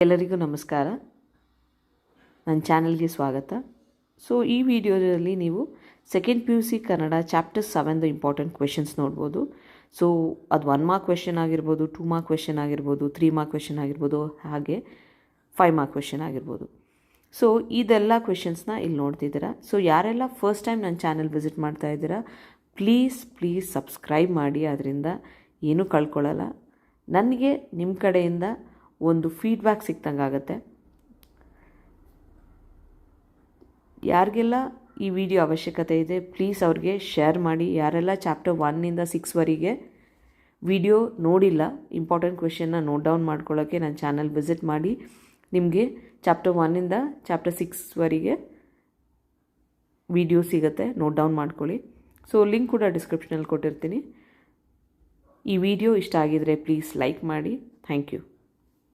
ಎಲ್ಲರಿಗೂ ನಮಸ್ಕಾರ. ನನ್ನ ಚಾನಲ್ಗೆ ಸ್ವಾಗತ. ಸೊ ಈ ವಿಡಿಯೋದಲ್ಲಿ ನೀವು second PUC Kannada chapter 7 important questions ನೋಡ್ಬೋದು. ಸೊ ಅದು 1 ಮಾರ್ಕ್ ಕ್ವೆಶನ್ ಆಗಿರ್ಬೋದು, 2 ಮಾರ್ಕ್ ಕ್ವೆಶನ್ ಆಗಿರ್ಬೋದು, 3 ಮಾರ್ಕ್ ಕ್ವೆಶನ್ ಆಗಿರ್ಬೋದು, ಹಾಗೆ 5 ಮಾರ್ಕ್ ಕ್ವೆಶನ್ ಆಗಿರ್ಬೋದು. ಸೊ ಇದೆಲ್ಲ ಕ್ವೆಶನ್ಸ್ನ ಇಲ್ಲಿ ನೋಡ್ತಿದ್ದೀರಾ. ಸೊ ಯಾರೆಲ್ಲ ಫಸ್ಟ್ ಟೈಮ್ ನನ್ನ ಚಾನಲ್ ವಿಸಿಟ್ ಮಾಡ್ತಾ ಇದ್ದೀರಾ, ಪ್ಲೀಸ್ ಸಬ್ಸ್ಕ್ರೈಬ್ ಮಾಡಿ. ಅದರಿಂದ ಏನೂ ಕಳ್ಕೊಳ್ಳಲ್ಲ. ನನಗೆ ನಿಮ್ಮ ಕಡೆಯಿಂದ ಒಂದು ಫೀಡ್ಬ್ಯಾಕ್ ಸಿಕ್ತಂಗೆ ಆಗುತ್ತೆ. ಯಾರಿಗೆಲ್ಲ ಈ ವಿಡಿಯೋ ಅವಶ್ಯಕತೆ ಇದೆ ಪ್ಲೀಸ್ ಅವ್ರಿಗೆ ಶೇರ್ ಮಾಡಿ. ಯಾರೆಲ್ಲ ಚಾಪ್ಟರ್ 1 ಇಂದ 6ವರೆಗೆ ವಿಡಿಯೋ ನೋಡಿಲ್ಲ, ಇಂಪಾರ್ಟೆಂಟ್ ಕ್ವೆಶನ್ನ ನೋಟ್ ಡೌನ್ ಮಾಡ್ಕೊಳ್ಳೋಕ್ಕೆ ನನ್ನ ಚಾನಲ್ ವಿಸಿಟ್ ಮಾಡಿ. ನಿಮಗೆ ಚಾಪ್ಟರ್ 1 ಇಂದ ಚಾಪ್ಟರ್ 6ವರೆಗೆ ವಿಡಿಯೋ ಸಿಗುತ್ತೆ, ನೋಟ್ ಡೌನ್ ಮಾಡ್ಕೊಳ್ಳಿ. ಸೊ ಲಿಂಕ್ ಕೂಡ ಡಿಸ್ಕ್ರಿಪ್ಷನಲ್ಲಿ ಕೊಟ್ಟಿರ್ತೀನಿ. ಈ ವಿಡಿಯೋ ಇಷ್ಟ ಆಗಿದರೆ ಪ್ಲೀಸ್ ಲೈಕ್ ಮಾಡಿ. Thank you.